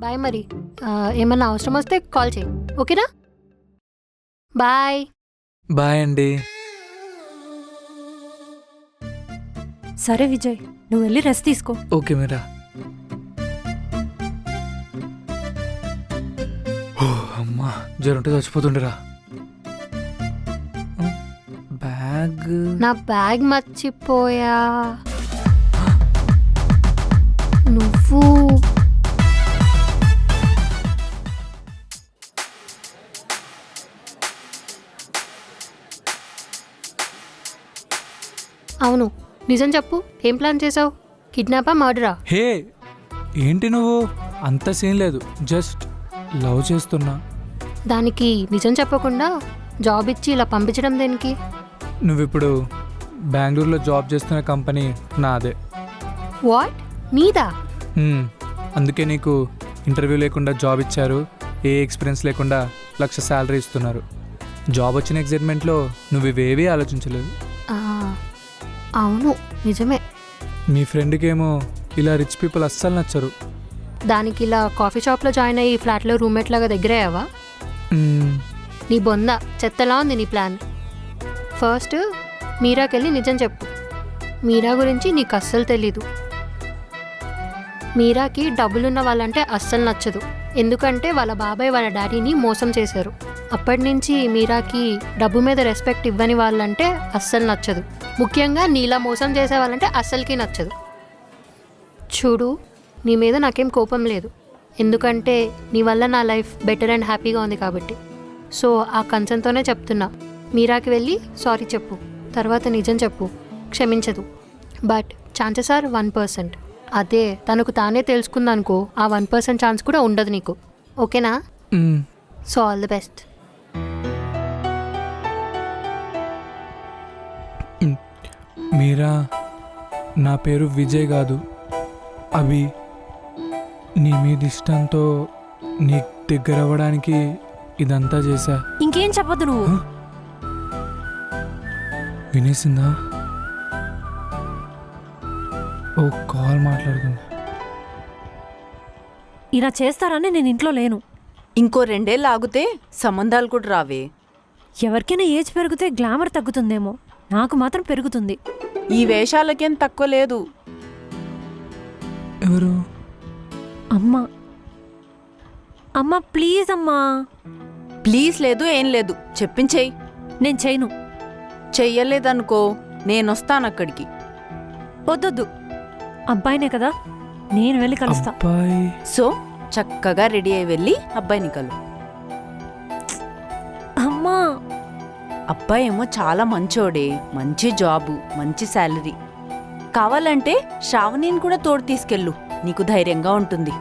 Bye మరి. ఏమన్నా అవసరం వస్తే కాల్ చేయి, ఓకేనా? బాయ్. బాయ్ అండి. సరే విజయ్, నువ్వు వెళ్ళి రెస్ట్ తీసుకో. ఓకే మీరా. అమ్మా జ్వరంటే చచ్చిపోతుండరా. బ్యాగ్ నా బ్యాగ్ మర్చిపోయా. నువ్వు అవును, నిజం చెప్పు. ఏం ప్లాన్ చేసావు? కిడ్నాపా, మర్డరా? హే ఏంటి నువ్వు? అంత సీన్ లేదు, జస్ట్ లవ్ చేస్తున్నా. దానికి నిజం చెప్పకుండా జాబ్ ఇచ్చి ఇలా పంపించడం దేనికి? నువ్విప్పుడు బెంగళూరులో జాబ్ చేస్తున్న కంపెనీ నాదే. వాట్? నీదా? అందుకే నీకు ఇంటర్వ్యూ లేకుండా జాబ్ ఇచ్చారు. ఏ ఎక్స్పీరియన్స్ లేకుండా 1,00,000 శాలరీ ఇస్తున్నారు. జాబ్ వచ్చిన ఎగ్జైట్మెంట్లో నువ్వు ఇవేవీ ఆలోచించలేదు. అవును నిజమే. మీ ఫ్రెండ్కేమో ఇలా రిచ్ పీపుల్ అస్సలు నచ్చరు. దానికి ఇలా కాఫీ షాప్లో జాయిన్ అయ్యి ఫ్లాట్లో రూమ్మేట్ లాగా దగ్గరయ్యావా? నీ బొంద చెత్తలా ఉంది నీ ప్లాన్. ఫస్ట్ మీరాకెళ్ళి నిజం చెప్పు. మీరా గురించి నీకు అస్సలు తెలీదు. మీరాకి డబ్బులున్న వాళ్ళంటే అస్సలు నచ్చదు. ఎందుకంటే వాళ్ళ బాబాయ్ వాళ్ళ డాడీని మోసం చేశారు. అప్పటి నుంచి మీరాకి డబ్బు మీద రెస్పెక్ట్ ఇవ్వని వాళ్ళంటే అస్సలు నచ్చదు. ముఖ్యంగా నీలా మోసం చేసే వాళ్ళంటే అస్సలకి నచ్చదు. చూడు, నీ మీద నాకేం కోపం లేదు. ఎందుకంటే నీ వల్ల నా లైఫ్ బెటర్ అండ్ హ్యాపీగా ఉంది కాబట్టి. సో ఆ కన్సర్న్తోనే చెప్తున్నా. మీరాకి వెళ్ళి సారీ చెప్పు, తర్వాత నిజం చెప్పు. క్షమించదు, బట్ ఛాన్సెస్ ఆర్ 1%. అదే తనకు తానే తెలుసుకుందనుకో, ఆ 1% ఛాన్స్ కూడా ఉండదు నీకు. ఓకేనా? So all the best. మీరా, నా పేరు విజయ్ కాదు, అభి. నీ మీద ఇష్టంతో నీకు దగ్గర అవ్వడానికి ఇదంతా చేశా. ఇంకేం చెప్పొద్దు నువ్వు. వినేసిందా? ఓ కాల్ మాట్లాడుతుంది. ఇలా చేస్తారని నేను ఇంట్లో లేను. ఇంకో 2 ఏళ్ళు ఆగితే సంబంధాలు కూడా రావే. ఎవరికైనా ఏజ్ పెరిగితే గ్లామర్ తగ్గుతుందేమో, నాకు మాత్రం పెరుగుతుంది. ఈ వేషాలకేం తక్కువ లేదు. ఎవరు? అమ్మా, అమ్మా ప్లీజ్ అమ్మా. ప్లీజ్ లేదు ఏం లేదు, చెప్పించేయి. నేను చేయను. చెయ్యలేదనుకో నేనొస్తాను అక్కడికి. వద్దొద్దు, అబ్బాయినే కదా, నేను వెళ్ళి కలుస్తా. అబ్బాయి? సో చక్కగా రెడీ అయి వెళ్ళి అబ్బాయిని కలు. అమ్మా, అబ్బాయి ఏమో చాలా మంచోడే, మంచి జాబు, మంచి శాలరీ. కావాలంటే శ్రావణిని కూడా తోడు తీసుకెళ్ళు, నీకు ధైర్యంగా ఉంటుంది.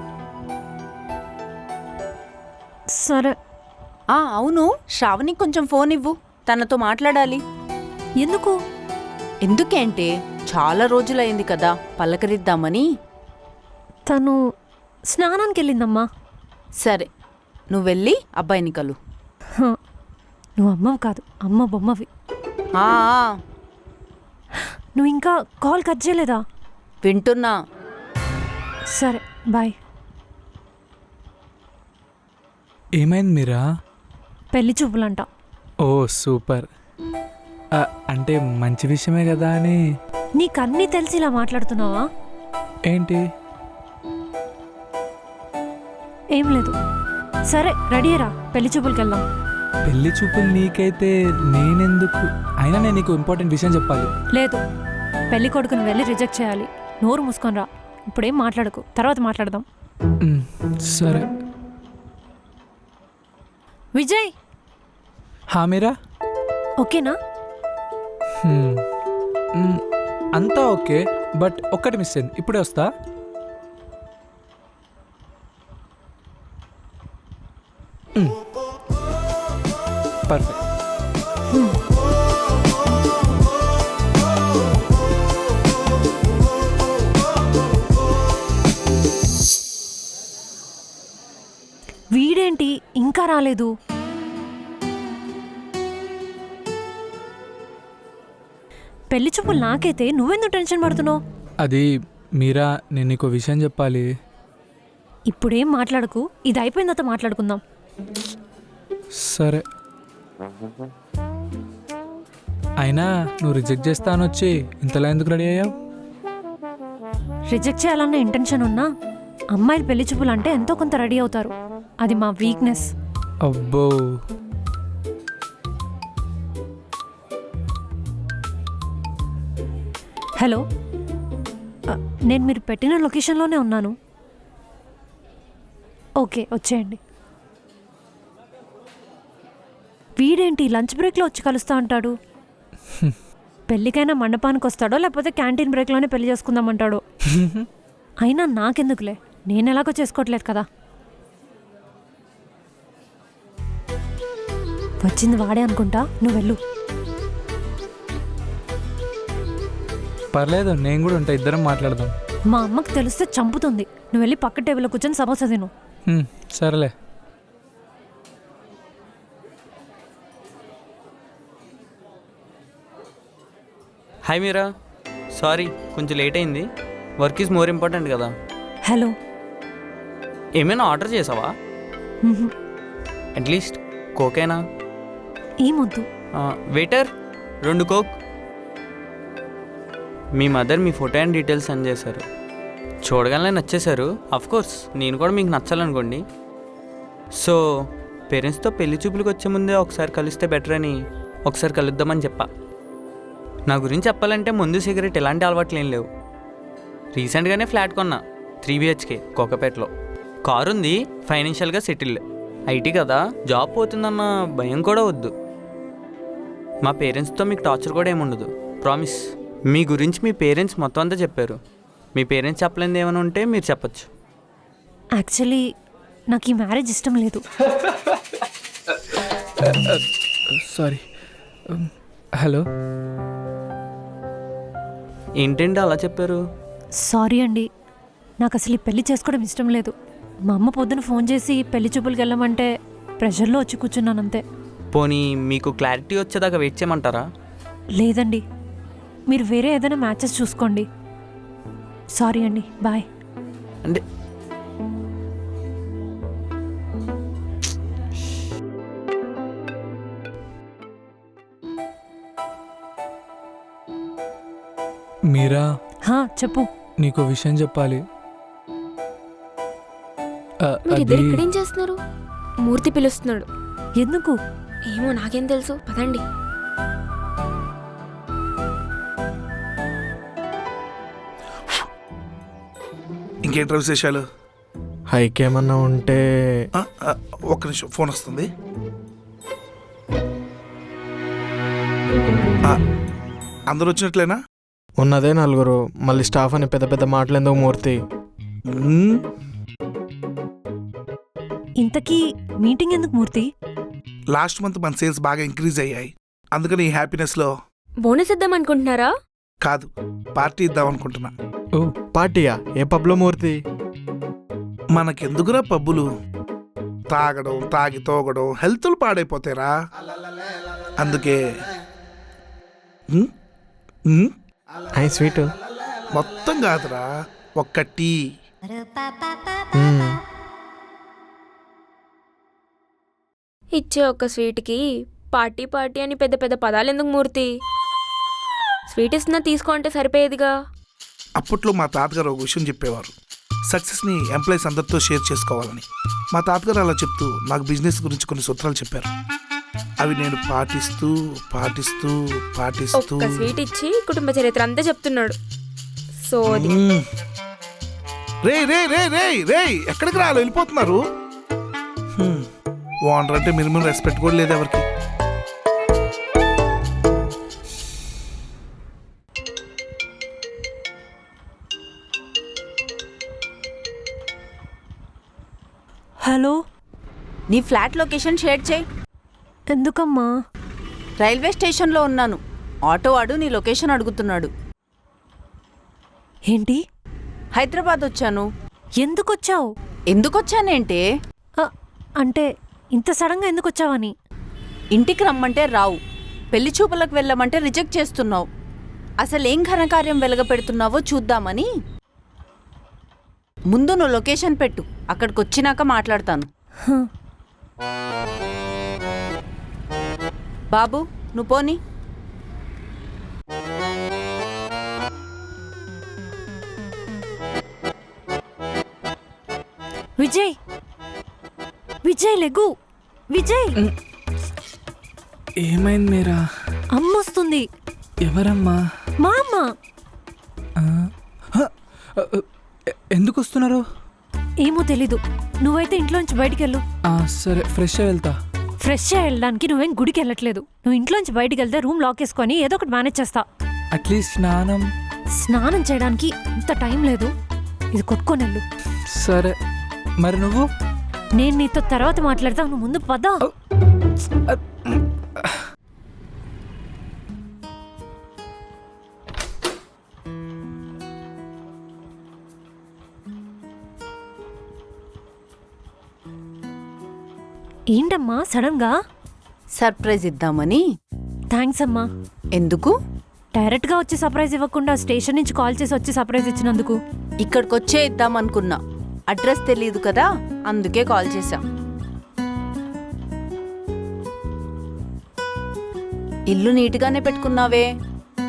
సరే. అవును, శ్రావణి కొంచెం ఫోన్ ఇవ్వు, తనతో మాట్లాడాలి. ఎందుకు? ఎందుకేంటే చాలా రోజులైంది కదా, పలకరిద్దామని. తను స్నానానికి వెళ్ళిందమ్మా. సరే, నువ్వు వెళ్ళి అబ్బాయిని కలు. నువ్వు అమ్మవి కాదు, అమ్మ బొమ్మవి. ఆ నువ్వు ఇంకా కాల్ కట్ చేయలేదా? వింటున్నా. సరే బాయ్. ఏమైంది మీరా? పెళ్లి చూపులంట. ఓ సూపర్. అంటే మంచి విషయమే కదా అని. నీకన్నీ తెలిసి ఇలా మాట్లాడుతున్నావా? ఏంటి? ఏం లేదు. సరే రెడీరా, పెళ్లి చూపులకి వెళ్దాం. పెళ్లి చూపులు నీకైతే నేనెందుకు? అయినా నేను నీకు ఇంపార్టెంట్ విషయం చెప్పాలి. లేదు, పెళ్లి కొడుకుని వెళ్ళి రిజెక్ట్ చేయాలి. నోరు మూసుకొని రా. ఇప్పుడేం మాట్లాడకు, తర్వాత మాట్లాడదాం. సరే. విజయ్. హా మీరా? ఓకేనా? అంతా ఓకే, బట్ ఒక్కటి మిస్ అయింది. ఇప్పుడే వస్తా. పర్ఫెక్ట్. వీడేంటి ఇంకా రాలేదు? పెళ్లి చూపులు నాకైతే నువ్వెందుకు టెన్షన్ పడుతున్నావు? అది మీరా, నేను నీకు విషయం చెప్పాలి. ఇప్పుడేం మాట్లాడకు, ఇది అయిపోయిన తర్వాత మాట్లాడుకుందాం. సరే. అయినా నువ్వు రిజెక్ట్ చేస్తాను వచ్చి ఇంతలా ఎందుకు రెడీ అయ్యావు? రిజెక్ట్ చేయాలన్న ఇంటెన్షన్ ఉన్నా అమ్మాయిలు పెళ్లి చూపులు అంటే ఎంతో కొంత రెడీ అవుతారు. అది మా వీక్నెస్. అబ్బో, హలో, నేను మీరు పెట్టిన లొకేషన్లోనే ఉన్నాను. ఓకే, వచ్చేయండి. వీడేంటి లంచ్ బ్రేక్లో వచ్చి కలుస్తా అంటాడు? పెళ్ళికైనా మండపానికి వస్తాడో లేకపోతే క్యాంటీన్ బ్రేక్లోనే పెళ్లి చేసుకుందామంటాడో. అయినా నాకెందుకులే, నేను ఎలాగో చేసుకోవట్లేదు కదా. వచ్చింది వాడే అనుకుంటా, నువ్వు వెళ్ళు. పర్లేదు, నేను కూడా ఉంటా, ఇద్దరం మాట్లాడదాం. మా అమ్మకి తెలిస్తే చంపుతుంది. నువ్వు వెళ్ళి పక్క టేబుల్లో కూర్చొని సమోసా తిను. సరేలే. హాయ్ మీరా, సారీ కొంచెం లేట్ అయింది. వర్క్ ఈజ్ మోర్ ఇంపార్టెంట్ కదా. హలో. ఏమైనా ఆర్డర్ చేసావా? అట్లీస్ట్ కోకేనా? ఏమొద్దు. Waiter 2 coke. Me mother me photo and details send చేశారు. చూడగానే నచ్చేశారు. కోర్స్ నేను కూడా మీకు నచ్చాలనుకోండి. సో పేరెంట్స్తో పెళ్లి చూపులకు వచ్చే ముందే ఒకసారి కలిస్తే బెటర్ అని ఒకసారి కలుద్దామని చెప్పా. నా గురించి చెప్పాలంటే ముందు సిగరెట్ ఎలాంటి అలవాట్లు ఏం లేవు. రీసెంట్గానే ఫ్లాట్ కొన్నా, 3 BHK కోకపేటలో. కారు ఉంది, ఫైనాన్షియల్గా సెటిల్డ్. ఐటీ కదా, జాబ్ పోతుందన్న భయం కూడా వద్దు. మా పేరెంట్స్తో మీకు టార్చర్ కూడా ఏముండదు, ప్రామిస్. మీ గురించి మీ పేరెంట్స్ మొత్తం అంతా చెప్పారు. మీ పేరెంట్స్ చెప్పలేనిది ఏమైనా ఉంటే మీరు చెప్పచ్చు. యాక్చువల్లీ నాకు ఈ మ్యారేజ్ ఇష్టం లేదు. సారీ. హలో. ఏంటంటే అలా చెప్పారు? సారీ అండి, నాకు అసలు ఈ పెళ్లి చేసుకోవడం ఇష్టం లేదు. మా అమ్మ పొద్దున ఫోన్ చేసి పెళ్లి చూపులకు వెళ్ళమంటే ప్రెషర్లో వచ్చి కూర్చున్నాను అంతే. పోనీ మీకు క్లారిటీ వచ్చేదాకా వెయిట్ చేయమంటారా? లేదండి, మీరు వేరే ఏదైనా మ్యాచెస్ చూసుకోండి. సారీ అండి, బాయ్. అంటే మీరా, చెప్పు. నీకు విషయం చెప్పాలి. మీరిద్దరు ఇక్కడేం చేస్తున్నారు? మూర్తి పిలుస్తున్నాడు. ఎందుకు? ఏమో నాకేం తెలుసు, పదండి. ఇంకేంటి విశేషాలు? హైక్ ఏమన్నా ఉంటే ఒక్క నిమిషం, ఫోన్ వస్తుంది. అందరూ వచ్చినట్లేనా? ఉన్నదే 4. మళ్ళీ స్టాఫ్ అని పెద్ద పెద్ద మాటలు ఎందుకు మూర్తి? ఇంతకీ మీటింగ్ ఎందుకు మూర్తి? లాస్ట్ మంత్ మన సేల్స్ బాగా ఇంక్రీజ్ అయ్యాయి. అందుకని ఈ హ్యాపీనెస్లో బోనస్ ఇద్దాం అనుకుంటున్నారా? కాదు, పార్టీ ఇద్దాం అనుకుంటున్నా. ఓ పార్టీయా? ఏ పబ్లో మూర్తి? మనకెందుకురా పబ్బులు? తాగడం, తాగి తోగడం, హెల్త్లు పాడైపోతాయిరా. అందుకే స్వీట్ మొత్తం కాదురా, ఒక్క టీ. ఇచ్చే ఒక్క స్వీట్కి పార్టీ పార్టీ అని పెద్ద పెద్ద పదాలు ఎందుకు మూర్తి? స్వీట్ ఇస్తున్నా తీసుకో అంటే సరిపోయేదిగా. అప్పట్లో మా తాతగారు ఒక విషయం చెప్పేవారు, సక్సెస్ని ఎంప్లాయీస్ అందరితో షేర్ చేసుకోవాలని. మా తాతగారు అలా చెప్తూ నాకు బిజినెస్ గురించి కొన్ని సూత్రాలు చెప్పారు. అవి నేను పాటిస్తూ పాటిస్తూ పాటిస్తూ ఒక్క స్వీట్ ఇచ్చి కుటుంబ చరిత్ర అంతా చెప్తున్నాడు. సో రే రే రే రే రే ఎక్కడికి రాలో వెళ్ళిపోతున్నారు? ఓనర్ అంటే మినిమం రెస్పెక్ట్ కూడా లేదు ఎవరికి. హలో. నీ ఫ్లాట్ లొకేషన్ షేర్ చేయి. ఎందుకమ్మా? రైల్వే స్టేషన్లో ఉన్నాను. ఆటో వాడు నీ లొకేషన్ అడుగుతున్నాడు. ఏంటి? హైదరాబాద్ వచ్చాను. ఎందుకు వచ్చావు? ఎందుకొచ్చానేంటే, అంటే ఇంత సడన్గా ఎందుకు వచ్చావని. ఇంటికి రమ్మంటే రావు, పెళ్లి చూపులకు వెళ్ళమంటే రిజెక్ట్ చేస్తున్నావు. అసలేం ఘనకార్యం వెలగపెడుతున్నావో చూద్దామని. ముందు నువ్వు లొకేషన్ పెట్టు, అక్కడికి వచ్చినాక మాట్లాడతాను. హ, బాబు నువ్వు పోని. విజయ్ విజయ్ లెగు విజయ్, ఏమైంది మీరా? అమ్మ వస్తుంది. ఎవరమ్మా? మా అమ్మ. ఎందుకు వస్తున్నారు? ఏమో తెలీదు. నువ్వైతే ఇంట్లోంచి బయటికి వెళ్ళు. సరే, ఫ్రెష్ వెళ్తా. ఫ్రెష్ వెళ్ళడానికి నువ్వేం గుడికి వెళ్ళట్లేదు. నువ్వు ఇంట్లోంచి బయటికి వెళ్తే రూమ్ లాక్ వేసుకొని ఏదో ఒకటి మేనేజ్ చేస్తా. అట్లీస్ట్ స్నానం. స్నానం చేయడానికి ఇంత టైం లేదు. ఇది కొట్టుకొని వెళ్ళు. సరే, మరి నువ్వు? నేను నీతో తర్వాత మాట్లాడతా, నువ్వు ముందు పద. ఏంటమ్మా సడన్ గా? సర్ప్రైజ్ ఇద్దామని. థ్యాంక్స్ అమ్మా. ఎందుకు? డైరెక్ట్ గా వచ్చి సర్ప్రైజ్ ఇవ్వకుండా స్టేషన్ నుంచి కాల్ చేసి వచ్చి సర్ప్రైజ్ ఇచ్చినందుకు. ఇక్కడికొచ్చే ఇద్దామనుకున్నా, అడ్రస్ తెలియదు కదా, అందుకే కాల్ చేశా. ఇల్లు నీట్గానే పెట్టుకున్నావే,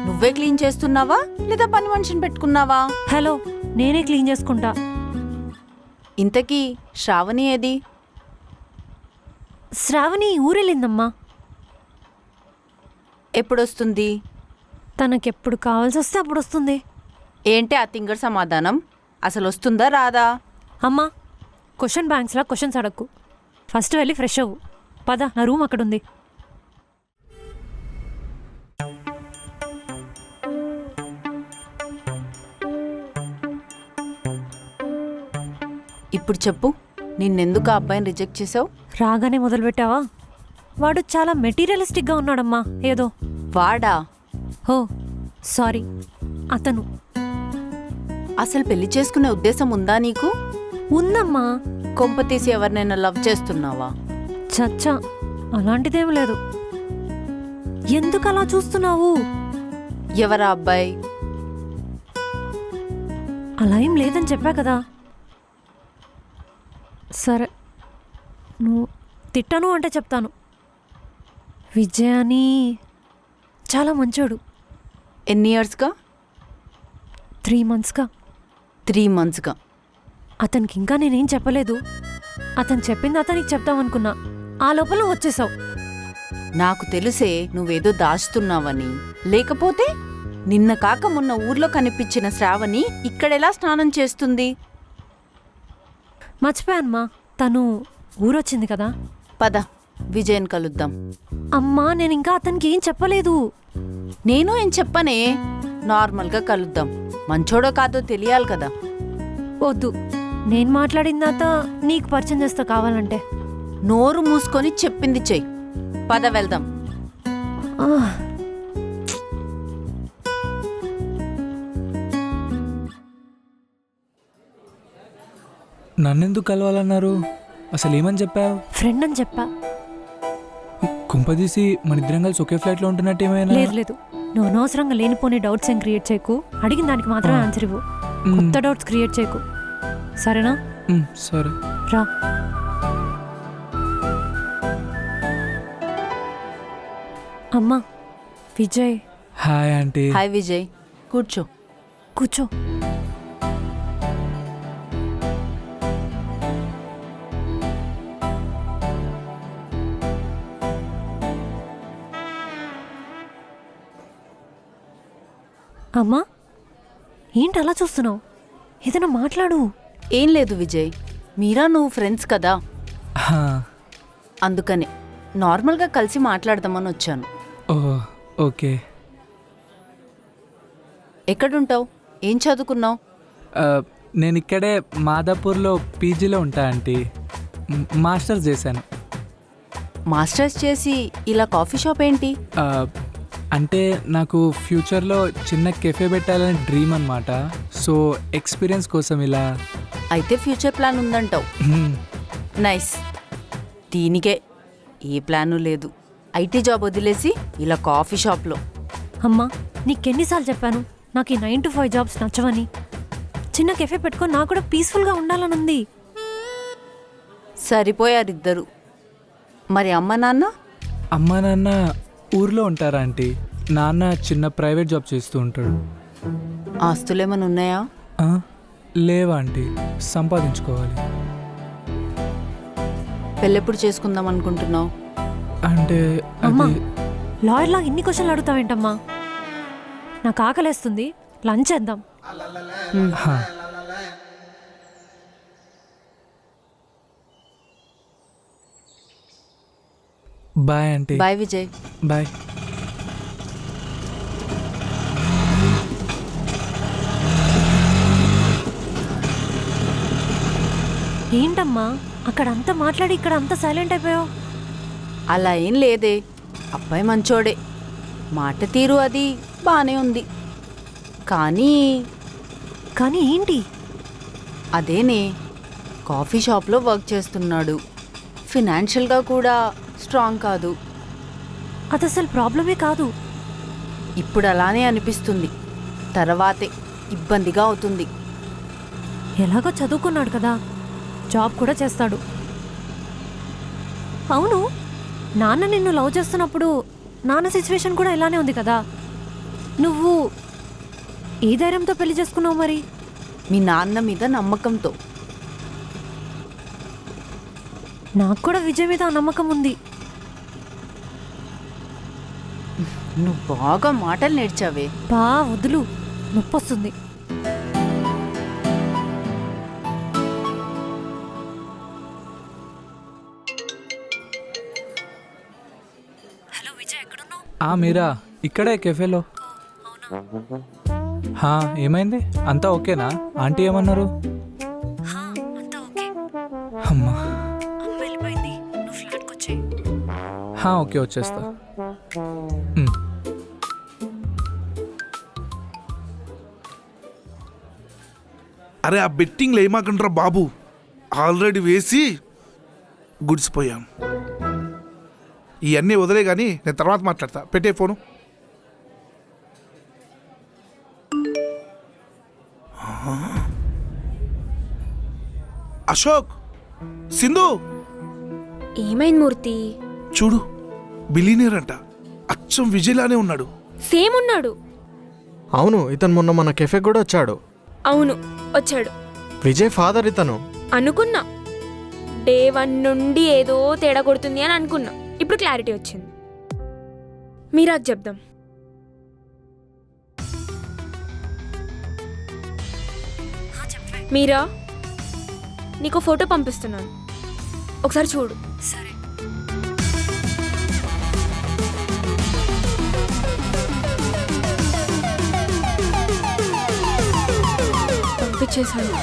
నువ్వే క్లీన్ చేస్తున్నావా లేదా పని మనిషిని పెట్టుకున్నావా? హలో, నేనే క్లీన్ చేసుకుంటా. ఇంతకీ శ్రావణి ఏది? శ్రావణి ఊరెళ్ళిందమ్మా. ఎప్పుడొస్తుంది? తనకెప్పుడు కావాల్సి వస్తే అప్పుడు వస్తుంది. ఏంటి ఆ తింగర్ సమాధానం? అసలు వస్తుందా రాదా? అమ్మా, క్వశ్చన్ బ్యాంక్స్లా క్వశ్చన్స్ అడక్కు. ఫస్ట్ వెళ్ళి ఫ్రెష్ అవ్వు. పద, నా రూమ్ అక్కడుంది. ఇప్పుడు చెప్పు, నిన్నెందుకు ఆ అబ్బాయిని రిజెక్ట్ చేసావు? రాగానే మొదలుపెట్టావా? వాడు చాలా మెటీరియలిస్టిక్గా ఉన్నాడమ్మా. ఏదో. వాడా? హో సారీ, అతను. అసలు పెళ్లి చేసుకునే ఉద్దేశం ఉందా నీకు? ఉందమ్మా. కొంపతీసి ఎవరినైనా లవ్ చేస్తున్నావా? చచ్చా, అలాంటిదేం లేదు. ఎందుకు అలా చూస్తున్నావు? ఎవరా అబ్బాయి? అలా ఏం లేదని చెప్పా కదా. సరే, నువ్వు తిట్టను అంటే చెప్తాను. విజయ్ అని చాలా మంచోడు. ఎన్ని ఇయర్స్గా? 3 monthsగా. 3 monthsగా. అతనికి ఇంకా నేనేం చెప్పలేదు. అతను చెప్పింది అతనికి చెప్తామనుకున్నా. ఆ లోపల వచ్చేసావు. నాకు తెలుసే నువ్వేదో దాచుతున్నావని. లేకపోతే నిన్న కాక మొన్న ఊర్లో కనిపించిన శ్రావణి ఇక్కడెలా స్నానం చేస్తుంది? మర్చిపోయానమ్మా, తను ఊరొచ్చింది కదా. పద, విజయన్ కలుద్దాం. అమ్మా, నేను ఇంకా అతనికి ఏం చెప్పలేదు. నేను ఏం చెప్పనే, నార్మల్గా కలుద్దాం. మంచోడో కాదో తెలియాలి కదా. వద్దు, నేను మాట్లాడిన తర్వాత నీకు పరిచయం చేస్తా కావాలంటే. నోరు మూసుకొని చెప్పింది చెయ్యి. పద వెళ్దాం. ఆహ్, నన్నెందుకు కలవాలన్నారు? అసలు ఏమని చెప్పావు? ఫ్రెండ్ అని చెప్పా. కుంపదీసి మన ఇద్దరం కలిసి ఒకే ఫ్లైట్లో ఉంటున్నట్టు ఏమైనా? లేదు లేదు, నువ్వు అనవసరంగా లేనిపోని డౌట్స్ ఏం క్రియేట్ చేయకు. అడిగిన దానికి మాత్రమే ఆన్సర్ ఇవ్వు. కొత్త డౌట్స్ క్రియేట్ చేయకు, సరేనా? సరే, రా. అమ్మా, Vijay. Hi aunty. Hi Vijay, కూర్చో. కూర్చో. అమ్మా, ఏంటి అలా చూస్తున్నావు? ఏదైనా మాట్లాడు. ఏం లేదు విజయ్, మీరా నువ్వు ఫ్రెండ్స్ కదా, హా, అందుకనే నార్మల్గా కలిసి మాట్లాడదామని వచ్చాను. ఓ ఓకే. ఎక్కడుంటావు? ఏం చదువుకున్నావు? నేను ఇక్కడే మాదాపూర్లో పీజీలో ఉంటా ఆంటీ. మాస్టర్స్ చేశాను. మాస్టర్స్ చేసి ఇలా కాఫీ షాప్ ఏంటి? అంటే నాకు ఫ్యూచర్లో చిన్న కెఫే పెట్టాలని డ్రీమ్ అనమాట. సో ఎక్స్పీరియన్స్ కోసం ఇలా. అయితే ఫ్యూచర్ ప్లాన్ ఉందంటావు. నైస్. దీనికే ఏ ప్లాను లేదు. ఐటీ జాబ్ వదిలేసి ఇలా కాఫీ షాప్లో. అమ్మా, నీకెన్నిసార్లు చెప్పాను నాకు ఈ 9 to 5 జాబ్స్ నచ్చవని? చిన్న కెఫే పెట్టుకొని నాకు కూడా పీస్ఫుల్గా ఉండాలని ఉంది. సరిపోయారిద్దరు. మరి అమ్మ నాన్న? అమ్మా నాన్న ఊర్లో ఉంటారా ఆంటీ? నాన్న చిన్న ప్రైవేట్ జాబ్ చేస్తూ ఉంటాడు. ఆస్తులేమైనా ఉన్నాయా? ఆ, లేవా ఆంటీ, సంపాదించుకోవాలి. పెళ్ళెప్పుడు చేసుకుందాం అనుకుంటున్నావు? అంటే అమ్మా, అది లాయర్లా ఇన్ని క్వశ్చన్లు అడుగుతావేంటమ్మా? నాకు ఆకలేస్తుంది, లంచ్ చేద్దాం. హా. Bye aunty. Bye Vijay. Bye. ఏంటమ్మా అక్కడ అంతా మాట్లాడి ఇక్కడ అంతా సైలెంట్ అయిపోయావు? అలా ఏం లేదే, అబ్బాయి మంచోడే, మాట తీరు అది బానే ఉంది. కానీ కానీ ఏంటి? అదేనే, కాఫీ షాప్లో వర్క్ చేస్తున్నాడు, ఫినాన్షియల్గా కూడా స్ట్రాంగ్ కాదు. అది అసలు ప్రాబ్లమే కాదు. ఇప్పుడు అలానే అనిపిస్తుంది, తర్వాతే ఇబ్బందిగా అవుతుంది. ఎలాగో చదువుకున్నాడు కదా, జాబ్ కూడా చేస్తాడు. అవును, నాన్న నిన్ను లవ్ చేస్తున్నప్పుడు నాన్న సిచ్యువేషన్ కూడా ఇలానే ఉంది కదా. నువ్వు ఏ ధైర్యంతో పెళ్లి చేసుకున్నావు మరి? మీ నాన్న మీద నమ్మకంతో. నాకు కూడా విజయ్ మీద ఆ నమ్మకం ఉంది. నువ్వు బాగా మాటలు నేర్చావే. బా వదులు, నొప్పొస్తుంది. హలో విజయ్, ఎక్కడున్నావు? మీరా ఇక్కడే కెఫేలో. హా, ఏమైంది? అంతా ఓకేనా? ఆంటీ ఏమన్నారు? అంతా ఓకే. అమ్మా. అమ్మ వెళ్ళిపోయింది, నువ్వు ఫ్లాట్కి వచ్చేయి. ఓకే, వచ్చేస్తా. అరే ఆ బెట్టింగ్లు ఏమాకంటారా బాబు, ఆల్రెడీ వేసి గుడిసిపోయాం. ఇవన్నీ వదిలే కానీ నేను తర్వాత మాట్లాడతా. పెట్టే ఫోను. అశోక్, సింధు, ఏమైంది మూర్తి? చూడు, బిలీనియర్ అంట, అచ్చం విజయ్లానే ఉన్నాడు. సేమ్ ఉన్నాడు. అవును, ఇతను మొన్న మన కెఫే కూడా వచ్చాడు. అవును, వచ్చాడు. విజయ్ ఫాదర్ ఇతను. అనుకున్నా, డే 1 నుండి ఏదో తేడా కొడుతుంది అని అనుకున్నా. ఇప్పుడు క్లారిటీ వచ్చింది. మీరాకు చెప్దాం. మీరా, నీకు ఫోటో పంపిస్తున్నాను, ఒకసారి చూడు. సరే. పంపించేశాను.